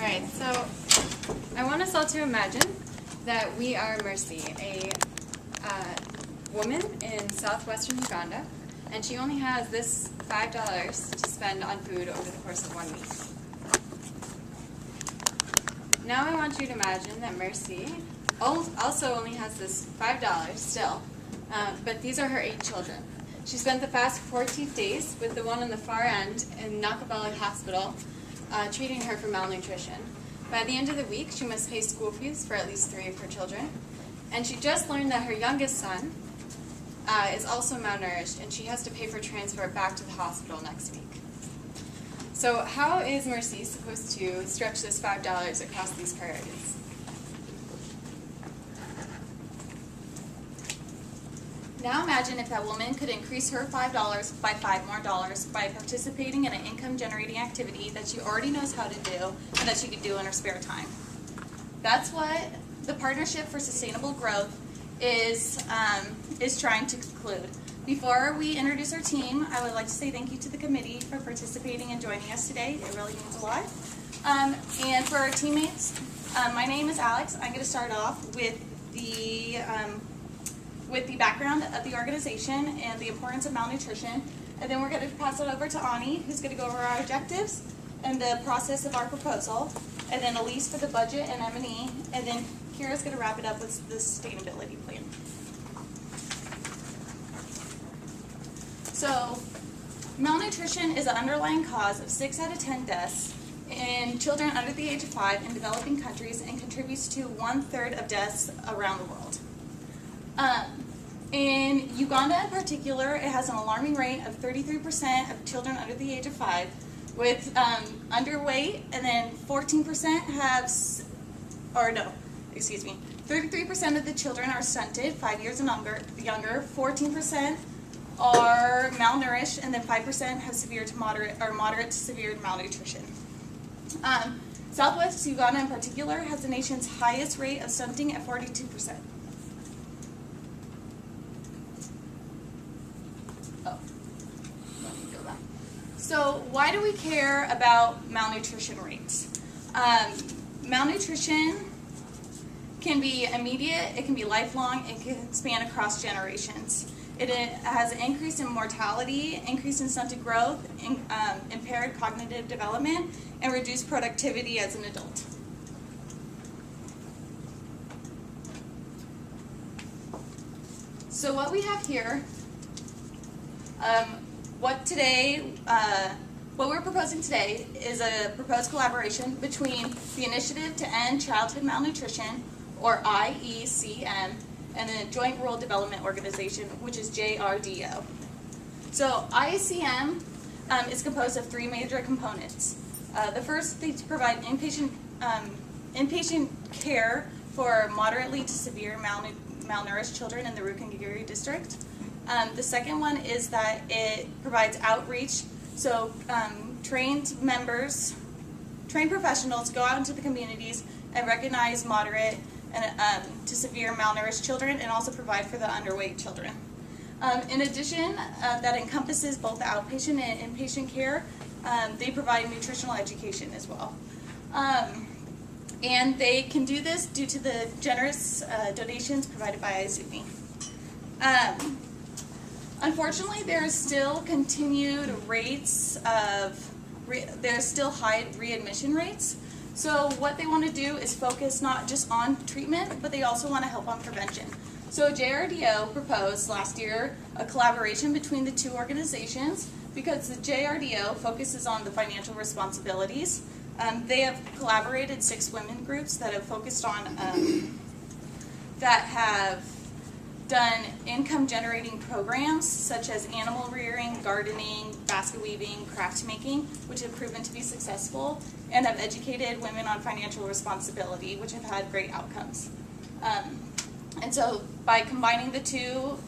Alright, so I want us all to imagine that we are Mercy, a woman in southwestern Uganda, and she only has this $5 to spend on food over the course of 1 week. Now I want you to imagine that Mercy also only has this $5 still, but these are her 8 children. She spent the past 14 days with the one on the far end in Nakabali Hospital, treating her for malnutrition. By the end of the week, she must pay school fees for at least 3 of her children. And she just learned that her youngest son is also malnourished, and she has to pay for transfer back to the hospital next week. So how is Mercy supposed to stretch this $5 across these priorities? Now imagine if that woman could increase her $5 by $5 more by participating in an income-generating activity that she already knows how to do and that she could do in her spare time. That's what the Partnership for Sustainable Growth is trying to conclude. Before we introduce our team, I would like to say thank you to the committee for participating and joining us today. It really means a lot. And for our teammates, my name is Alex. I'm going to start off with the background of the organization and the importance of malnutrition, and then we're going to pass it over to Ani, who's going to go over our objectives and the process of our proposal, and then Elise for the budget and M&E, and then Kira's going to wrap it up with the sustainability plan. So, malnutrition is an underlying cause of 6 out of 10 deaths in children under the age of 5 in developing countries and contributes to 1/3 of deaths around the world. In Uganda in particular, it has an alarming rate of 33% of children under the age of 5 with underweight, and then 14% have, 33% of the children are stunted, 5 years and younger, 14% are malnourished, and then 5% have severe to moderate or moderate to severe malnutrition. Southwest Uganda in particular has the nation's highest rate of stunting at 42%. So why do we care about malnutrition rates? Malnutrition can be immediate, it can be lifelong, it can span across generations. It has an increase in mortality, increase in stunted growth, impaired cognitive development, and reduced productivity as an adult. So what we have here, what we're proposing today is a proposed collaboration between the Initiative to End Childhood Malnutrition, or IECM, and the Joint Rural Development Organization, which is JRDO. So IECM is composed of 3 major components. The first, they provide inpatient care for moderately to severe malnourished children in the Rukungiri district. The second one is that it provides outreach, so trained professionals go out into the communities and recognize moderate and to severe malnourished children, and also provide for the underweight children. In addition, that encompasses both the outpatient and inpatient care. They provide nutritional education as well. And they can do this due to the generous donations provided by IECM. Unfortunately, there are still high readmission rates. So what they want to do is focus not just on treatment, but they also want to help on prevention. So JRDO proposed last year a collaboration between the 2 organizations because the JRDO focuses on the financial responsibilities. They have collaborated 6 women groups that have focused on, that have done income-generating programs such as animal rearing, gardening, basket weaving, craft making, which have proven to be successful, and have educated women on financial responsibility, which have had great outcomes. And so by combining the 2,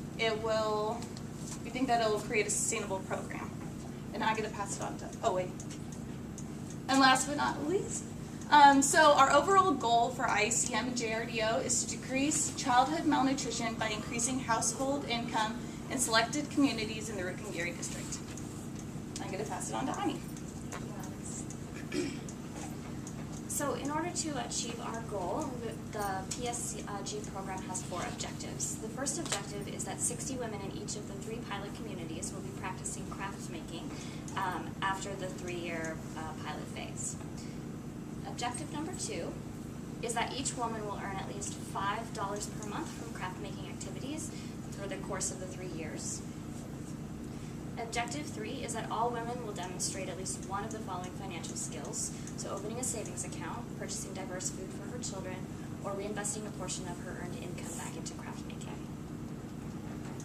we think that it will create a sustainable program. And I'm going to pass it on to, and last but not least, so our overall goal for IECM and JRDO is to decrease childhood malnutrition by increasing household income in selected communities in the Rukungiri district. I'm going to pass it on to Ani. So in order to achieve our goal, the PSG program has 4 objectives. The first objective is that 60 women in each of the 3 pilot communities will be practicing craft making after the 3-year pilot phase. Objective number 2 is that each woman will earn at least $5 per month from craft making activities through the course of the 3 years. Objective 3 is that all women will demonstrate at least one of the following financial skills, so opening a savings account, purchasing diverse food for her children, or reinvesting a portion of her earned income back into craft making.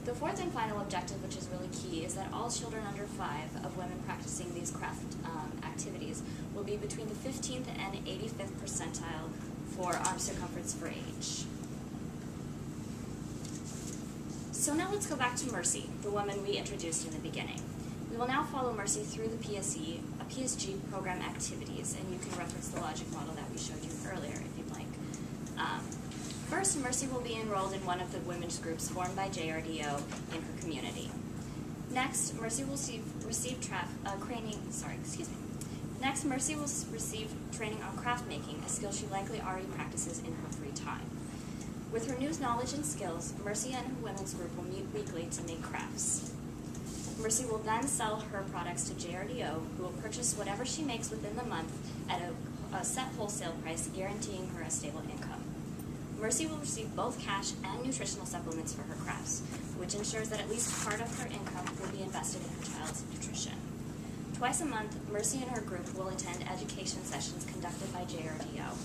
The fourth and final objective, which is really key, is that all children under 5 of women practicing these craft activities will be between the 15th and 85th percentile for arm circumference for age. So now let's go back to Mercy, the woman we introduced in the beginning. We will now follow Mercy through the PSG program activities, and you can reference the logic model that we showed you earlier if you'd like. First, Mercy will be enrolled in one of the women's groups formed by JRDO in her community. Next, Mercy will receive training on craft making, a skill she likely already practices in her free time. With her new knowledge and skills, Mercy and her women's group will meet weekly to make crafts. Mercy will then sell her products to JRDO, who will purchase whatever she makes within the month at a set wholesale price, guaranteeing her a stable income. Mercy will receive both cash and nutritional supplements for her crafts, which ensures that at least part of her income will be invested in her child's nutrition. Twice a month, Mercy and her group will attend education sessions conducted by JRDO.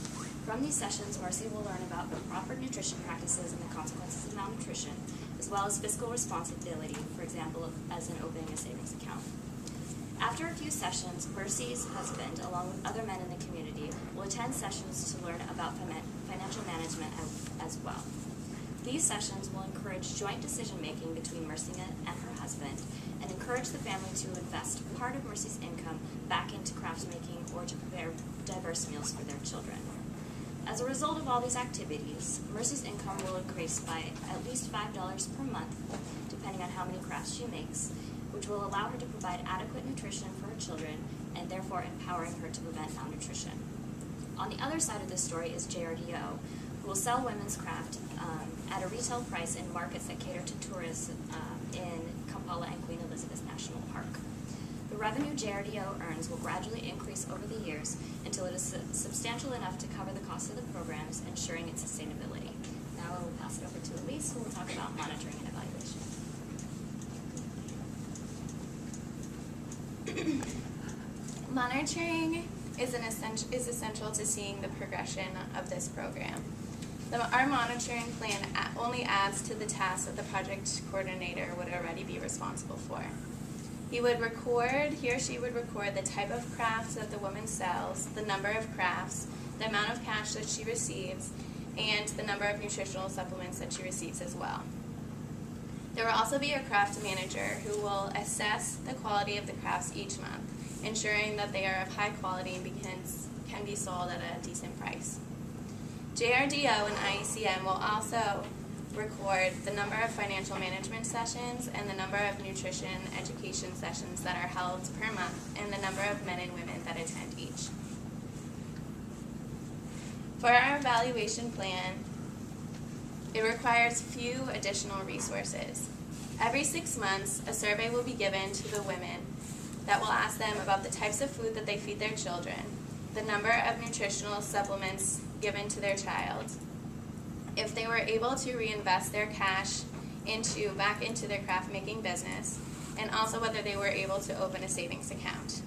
From these sessions, Mercy will learn about the proper nutrition practices and the consequences of malnutrition, as well as fiscal responsibility, for example, as in opening a savings account. After a few sessions, Mercy's husband, along with other men in the community, will attend sessions to learn about financial management as well. These sessions will encourage joint decision-making between Mercy and her husband, and encourage the family to invest part of Mercy's income back into craft making or to prepare diverse meals for their children. As a result of all these activities, Mercy's income will increase by at least $5 per month, depending on how many crafts she makes, which will allow her to provide adequate nutrition for her children and therefore empowering her to prevent malnutrition. On the other side of this story is JRDO, who will sell women's craft at a retail price in markets that cater to tourists in Kampala and Queen Elizabeth National Park. The revenue JRDO earns will gradually increase over the years until it is substantial enough to cover the cost of the programs, ensuring its sustainability. Now I will pass it over to Elise, who will talk about monitoring and evaluation. Monitoring is essential to seeing the progression of this program. Our monitoring plan only adds to the tasks that the project coordinator would already be responsible for. He or she would record the type of crafts that the woman sells, the number of crafts, the amount of cash that she receives, and the number of nutritional supplements that she receives as well. There will also be a craft manager who will assess the quality of the crafts each month, ensuring that they are of high quality and can be sold at a decent price. JRDO and IECM will also record the number of financial management sessions and the number of nutrition education sessions that are held per month and the number of men and women that attend each. For our evaluation plan, it requires few additional resources. Every 6 months, a survey will be given to the women that will ask them about the types of food that they feed their children, the number of nutritional supplements given to their child, if they were able to reinvest their cash back into their craft making business, and also whether they were able to open a savings account.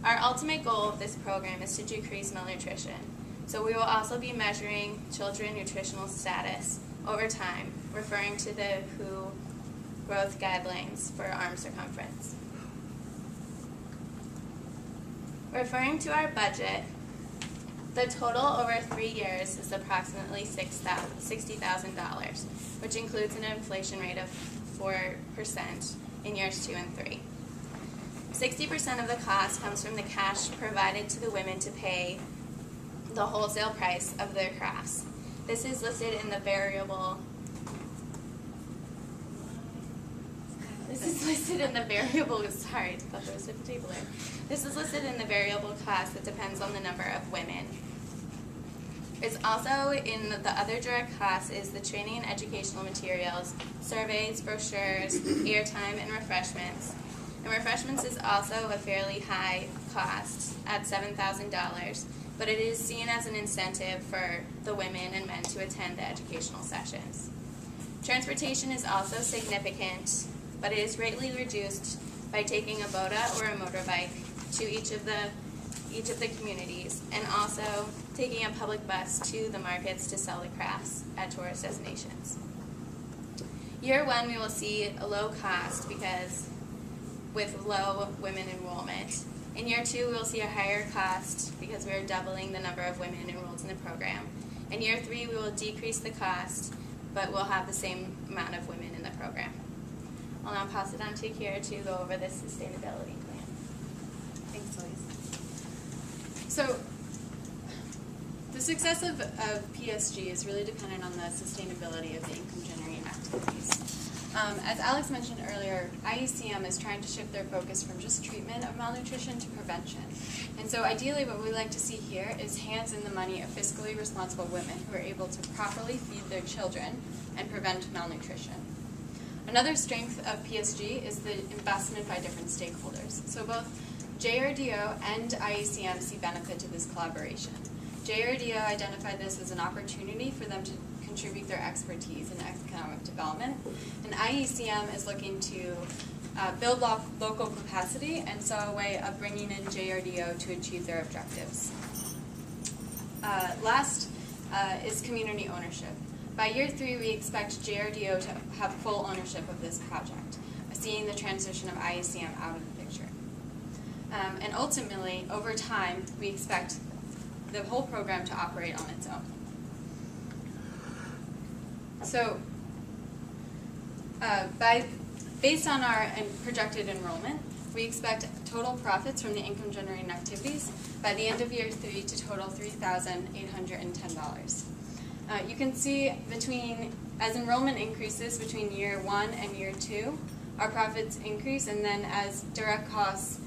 Our ultimate goal of this program is to decrease malnutrition, so we will also be measuring children nutritional status over time, referring to the WHO growth guidelines for arm circumference. Referring to our budget, the total over 3 years is approximately $60,000, which includes an inflation rate of 4% in years 2 and 3. 60% of the cost comes from the cash provided to the women to pay the wholesale price of their crafts. This is listed in the variable. This is listed in the variable. Sorry, I thought there was a table there. This is listed in the variable cost that depends on the number of women It's also in the other direct costs is the training and educational materials, surveys, brochures, airtime, and refreshments. And refreshments is also a fairly high cost at $7,000, but it is seen as an incentive for the women and men to attend the educational sessions. Transportation is also significant, but it is greatly reduced by taking a boda or a motorbike to each of the communities, and also taking a public bus to the markets to sell the crafts at tourist destinations. Year one, we will see a low cost because with low women enrollment. In year two, we'll see a higher cost because we're doubling the number of women enrolled in the program. In year three, we will decrease the cost, but we'll have the same amount of women in the program. I'll now pass it on to Kira to go over the sustainability plan. Thanks, Elise. So, the success of PSG is really dependent on the sustainability of the income-generating activities. As Alex mentioned earlier, IECM is trying to shift their focus from just treatment of malnutrition to prevention. And so ideally what we like to see here is hands in the money of fiscally responsible women who are able to properly feed their children and prevent malnutrition. Another strength of PSG is the investment by different stakeholders. So both JRDO and IECM see benefit to this collaboration. JRDO identified this as an opportunity for them to contribute their expertise in economic development, and IECM is looking to build local capacity and saw a way of bringing in JRDO to achieve their objectives. Last is community ownership. By year three, we expect JRDO to have full ownership of this project, seeing the transition of IECM out of the picture. And ultimately, over time, we expect the whole program to operate on its own. So, based on our projected enrollment, we expect total profits from the income-generating activities by the end of year three to total $3,810. You can see as enrollment increases between year one and year two, our profits increase, and then as direct costs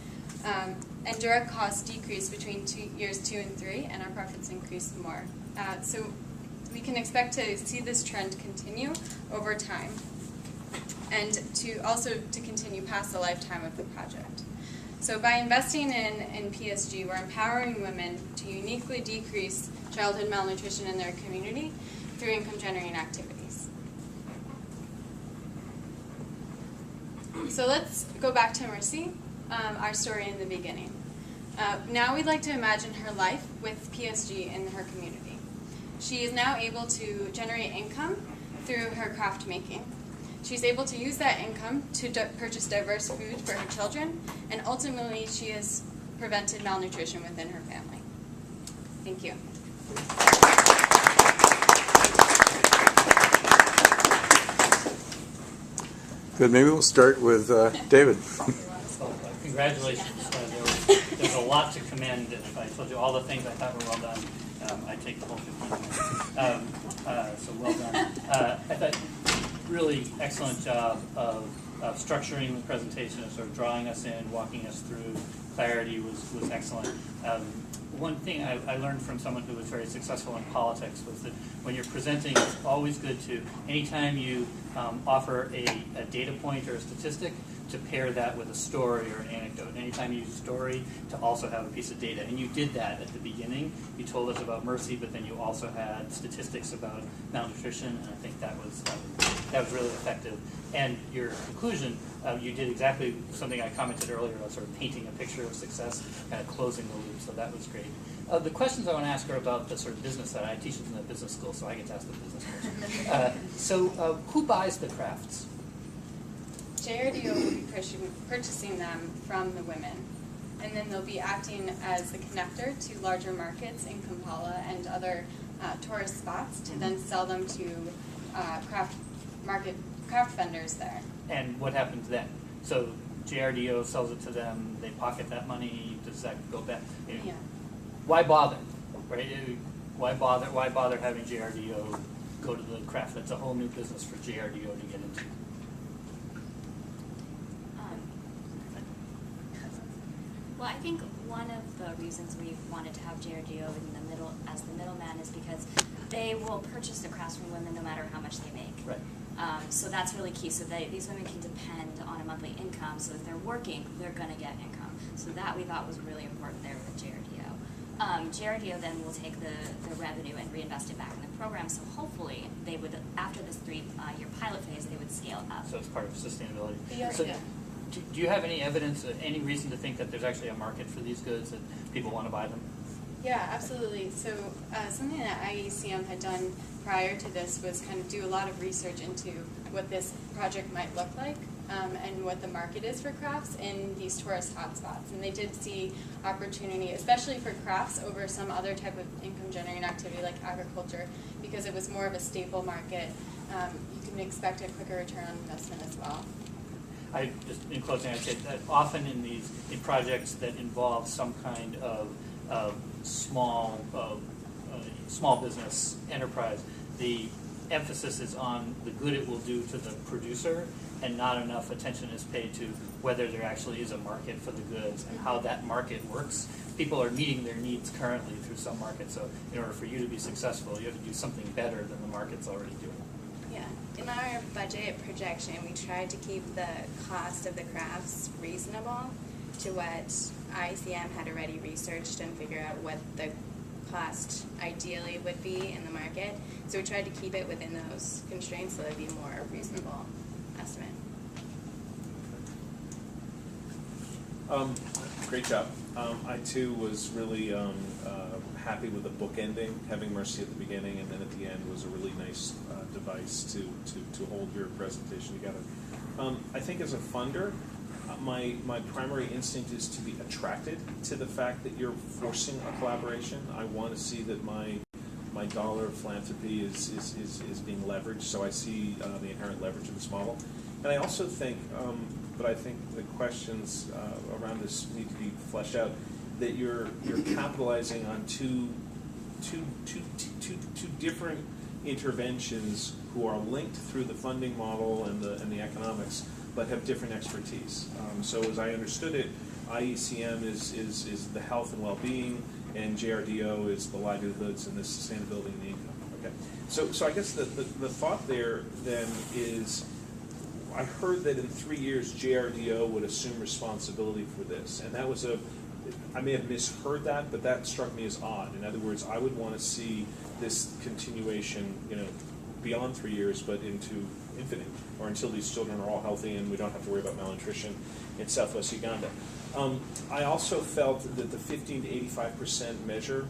decrease between years two and three, and our profits increase more. So we can expect to see this trend continue over time, and to continue past the lifetime of the project. So by investing in PSG, we're empowering women to uniquely decrease childhood malnutrition in their community through income-generating activities. So let's go back to Mercy, our story in the beginning. Now we'd like to imagine her life with PSG in her community. She is now able to generate income through her craft making. She's able to use that income to purchase diverse food for her children, and ultimately she has prevented malnutrition within her family. Thank you. Good. Maybe we'll start with David. Well, congratulations. There's a lot to commend. If I told you all the things I thought were well done, I'd take the whole 15 minutes. So well done. I thought really excellent job of structuring the presentation, of sort of drawing us in, walking us through. Clarity was excellent. One thing I learned from someone who was very successful in politics was that when you're presenting, it's always good to, anytime you offer a data point or a statistic, to pair that with a story or an anecdote. Anytime you use a story, to also have a piece of data. And you did that at the beginning. You told us about Mercy, but then you also had statistics about malnutrition, and I think that was really effective. And your conclusion, you did exactly something I commented earlier about sort of painting a picture of success, kind of closing the loop, so that was great. The questions I want to ask are about the sort of business side. I teach in the business school, so I get to ask the business questions. So who buys the crafts? JRDO will be purchasing them from the women, and then they'll be acting as the connector to larger markets in Kampala and other tourist spots to then sell them to craft vendors there. And what happens then? So JRDO sells it to them, they pocket that money, does that go back? Yeah. Why bother, right? Why bother having JRDO go to the craft? That's a whole new business for JRDO to get into. Well, I think one of the reasons we wanted to have JRDO in the middle as the middleman is because they will purchase the crafts from women no matter how much they make. Right. So that's really key. So these women can depend on a monthly income. So if they're working, they're going to get income. So that we thought was really important there with JRDO. JRDO then will take the revenue and reinvest it back in the program. So hopefully they would, after this 3-year pilot phase, they would scale up. So it's part of sustainability. Yeah. So Yeah. do you have any evidence, any reason to think that there's actually a market for these goods, that people want to buy them? Yeah, absolutely. So something that IECM had done prior to this was kind of do a lot of research into what this project might look like and what the market is for crafts in these tourist hotspots. And they did see opportunity, especially for crafts, over some other type of income-generating activity like agriculture, because it was more of a staple market. You can expect a quicker return on investment as well. I just, in closing, I'd say that often in projects that involve some kind of small business enterprise, the emphasis is on the good it will do to the producer, and not enough attention is paid to whether there actually is a market for the goods and how that market works. People are meeting their needs currently through some market, so in order for you to be successful, you have to do something better than the market's already doing. Yeah, in our budget projection, we tried to keep the cost of the crafts reasonable to what IECM had already researched and figure out what the cost ideally would be in the market. So we tried to keep it within those constraints so it would be more reasonable estimate. Great job. I too was really happy with the book ending, having Mercy at the beginning and then at the end was a really nice device to hold your presentation together. I think as a funder, my primary instinct is to be attracted to the fact that you're forcing a collaboration. I want to see that my dollar of philanthropy is being leveraged, so I see the inherent leverage of this model. And I also think, but I think the questions around this need to be fleshed out, that you're capitalizing on two different interventions who are linked through the funding model and the economics, but have different expertise. So as I understood it, IECM is the health and well-being, and JRDO is the livelihoods and the sustainability and the income. Okay. So I guess the thought there then is, I heard that in 3 years JRDO would assume responsibility for this, and that was I may have misheard that, but that struck me as odd. In other words, I would want to see this continuation, beyond 3 years, but into infinite, or until these children are all healthy and we don't have to worry about malnutrition in Southwest Uganda. I also felt that the 15 to 85% measure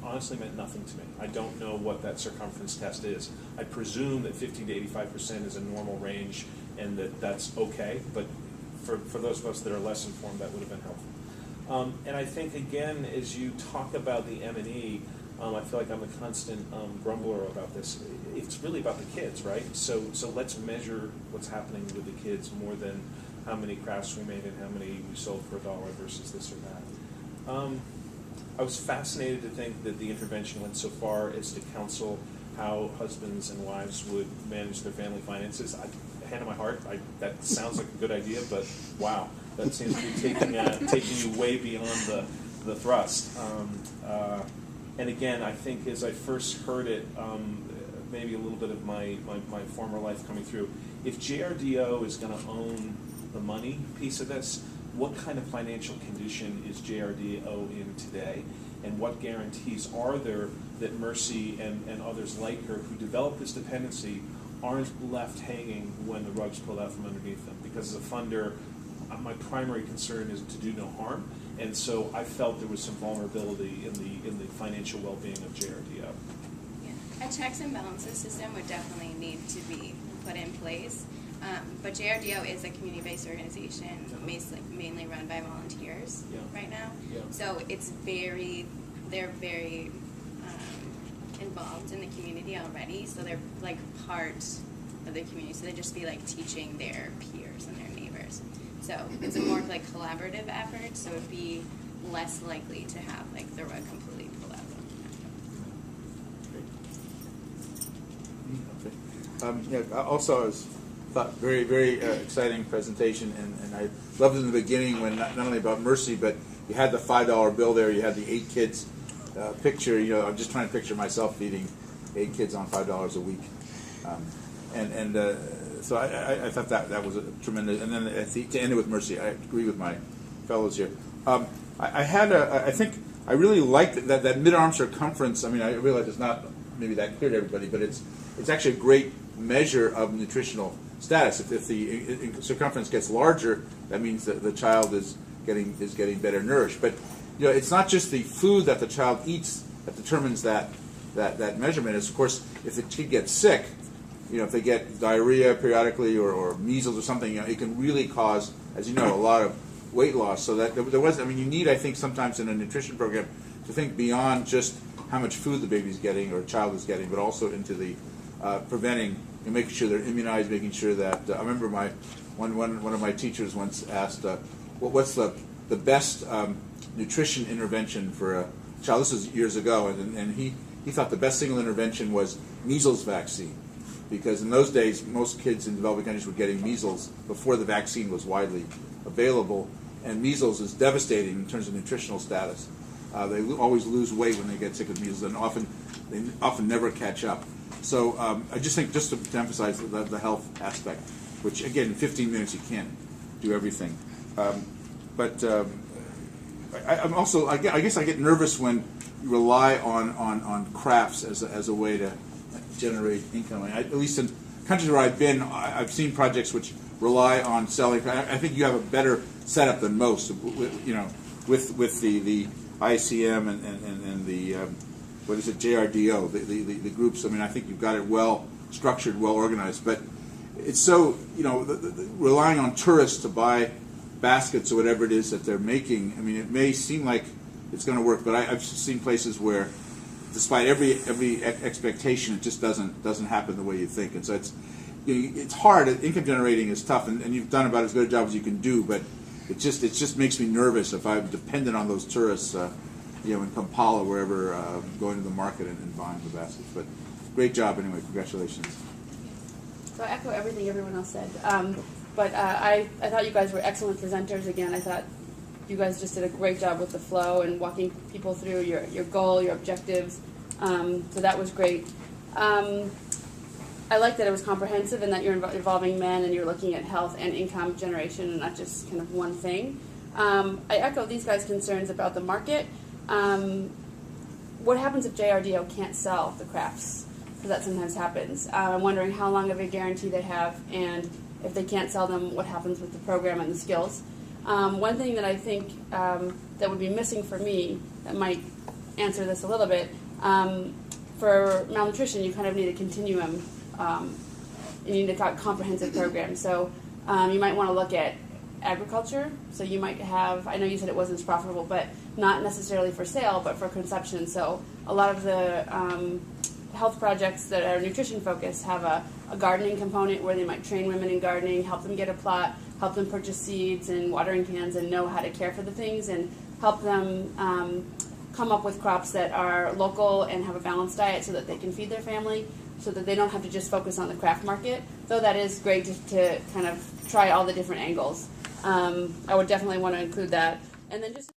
honestly meant nothing to me. I don't know what that circumference test is. I presume that 15 to 85% is a normal range and that's okay, but for those of us that are less informed, that would have been helpful. And I think, again, as you talk about the M&E, I feel like I'm a constant grumbler about this. It's really about the kids, right? So let's measure what's happening with the kids more than how many crafts we made and how many we sold for $1 versus this or that. I was fascinated to think that the intervention went so far as to counsel how husbands and wives would manage their family finances. Hand on my heart, that sounds like a good idea, but wow, that seems to be taking you way beyond the thrust. And again, I think as I first heard it, maybe a little bit of my former life coming through, if JRDO is going to own the money piece of this, what kind of financial condition is JRDO in today? And what guarantees are there that Mercy and others like her who develop this dependency aren't left hanging when the rug's pulled out from underneath them? Because as a funder, my primary concern is to do no harm, and so I felt there was some vulnerability in the financial well-being of JRDO. Yeah. A checks and balances system would definitely need to be put in place, but JRDO is a community-based organization, mainly run by volunteers right now. Yeah. So they're very involved in the community already, so they're like part of the community. So they'd just be like teaching their peers and their neighbors. So it's a more like collaborative effort, so it'd be less likely to have like the rug completely pulled out. Also, I thought very, very exciting presentation, and I loved it in the beginning when not only about Mercy, but you had the $5 bill there, you had the 8 kids picture. You know, I'm just trying to picture myself feeding 8 kids on $5 a week, so I thought that was a tremendous. And then to end it with Mercy, I agree with my fellows here. I think I really liked that mid-arm circumference. I mean, I realize it's not maybe that clear to everybody, but it's actually a great measure of nutritional status. If the circumference gets larger, that means that the child is getting better nourished. But you know, it's not just the food that the child eats that determines that measurement. It's, of course, if the kid gets sick, you know, if they get diarrhea periodically or measles or something, you know, it can really cause, as you know, a lot of weight loss. So that there was, I mean, you need, I think, sometimes in a nutrition program to think beyond just how much food the baby's getting or child is getting, but also into the preventing and making sure they're immunized, making sure that I remember one of my teachers once asked, what's the best nutrition intervention for a child? This was years ago, and he thought the best single intervention was measles vaccine, because in those days most kids in developing countries were getting measles before the vaccine was widely available, and measles is devastating in terms of nutritional status. They always lose weight when they get sick with measles, and they often never catch up. So I just think, just to emphasize the health aspect, which again, in 15 minutes you can't do everything. But I'm also, I guess I get nervous when you rely on crafts as a way to generate income. At least in countries where I've been, I've seen projects which rely on selling. I think you have a better setup than most, you know, with the IECM and the what is it, JRDO, the groups. I mean, I think you've got it well structured, well organized. But it's so, you know, relying on tourists to buy baskets or whatever it is that they're making. I mean, it may seem like it's going to work, but I've seen places where, despite every expectation, it just doesn't happen the way you think. And so it's hard. Income generating is tough, and you've done about as good a job as you can do. But it just makes me nervous if I'm dependent on those tourists, you know, in Kampala, wherever, going to the market and buying the baskets. But great job anyway. Congratulations. So I echo everything everyone else said. But I thought you guys were excellent presenters. Again, I thought you guys just did a great job with the flow and walking people through your goal, your objectives. So that was great. I like that it was comprehensive and that you're involving men and you're looking at health and income generation and not just kind of one thing. I echo these guys' concerns about the market. What happens if JRDO can't sell the crafts? Because that sometimes happens. I'm wondering how long of a guarantee they have, and if they can't sell them, what happens with the program and the skills. One thing that I think that would be missing for me that might answer this a little bit, for malnutrition, you kind of need a continuum. You need a comprehensive program. So you might want to look at agriculture. So you might have, I know you said it wasn't as profitable, but not necessarily for sale, but for consumption. So a lot of the health projects that are nutrition focused have a gardening component where they might train women in gardening, help them get a plot, help them purchase seeds and watering cans and know how to care for the things, and help them come up with crops that are local and have a balanced diet so that they can feed their family, so that they don't have to just focus on the craft market. Though that is great to kind of try all the different angles. I would definitely want to include that. And then just